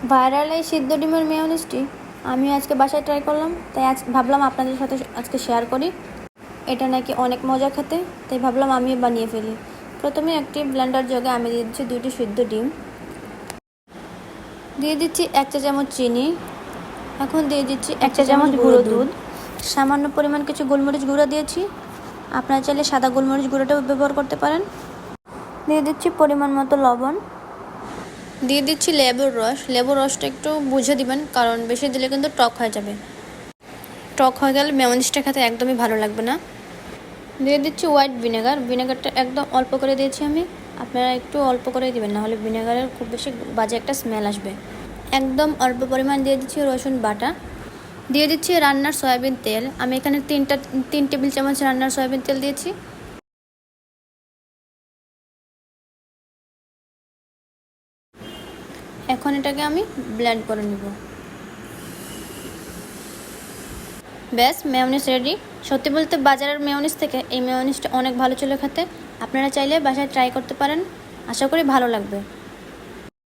Viral এই সিদ্ধ ডিমের মেয়োনিজটি আমি আজকে বাসায় ট্রাই করলাম, তাই আজ ভাবলাম আপনাদের সাথে আজকে শেয়ার করি। এটা নাকি অনেক মজা খেতে, তাই ভাবলাম আমিও বানিয়ে ফেলি। প্রথমে একটি ব্লেন্ডার জগে আমি দিয়ে দিচ্ছি 2টি সিদ্ধ ডিম, দিয়ে দিচ্ছি 1 চা চামচ চিনি, এখন দিয়ে দিচ্ছি 1 চা চামচ গুঁড়ো দুধ, সামান্য পরিমাণ কিছু গোলমরিচ গুঁড়ো দিয়েছি, আপনারা চাইলে সাদা গোলমরিচ গুঁড়োটাও ব্যবহার করতে পারেন। দিয়ে দিচ্ছি পরিমাণ মতো লবণ, দিয়ে দিচ্ছি লেবুর রস। লেবুর রসটা একটু বুঝে দিবেন, কারণ বেশি দিলে কিন্তু টক হয়ে যাবে। টক হয়ে গেলে মেয়োনিজটা খেতে একদমই ভালো লাগবে না। দিয়ে দিচ্ছি হোয়াইট ভিনেগার। ভিনেগারটা একদম অল্প করে দিয়েছি আমি, আপনারা একটু অল্প করেই দিবেন, নাহলে ভিনেগারের খুব বেশি বাজে একটা স্মেল আসবে। একদম অল্প পরিমাণ দিয়ে দিচ্ছি রসুন বাটা, দিয়ে দিচ্ছি রান্নার সয়াবিন তেল। আমি এখানে 3 টেবিল চামচ রান্নার সয়াবিন তেল দিয়েছি। এখন এটাকে আমি ব্লেন্ড করে নিব। ব্যাস, মেয়োনিজ রেডি। সত্যি বলতে বাজারের মেয়োনিজ থেকে এই মেয়োনিজটা অনেক ভালো ছিল খেতে। আপনারা চাইলে বাসায় ট্রাই করতে পারেন, আশা করি ভালো লাগবে।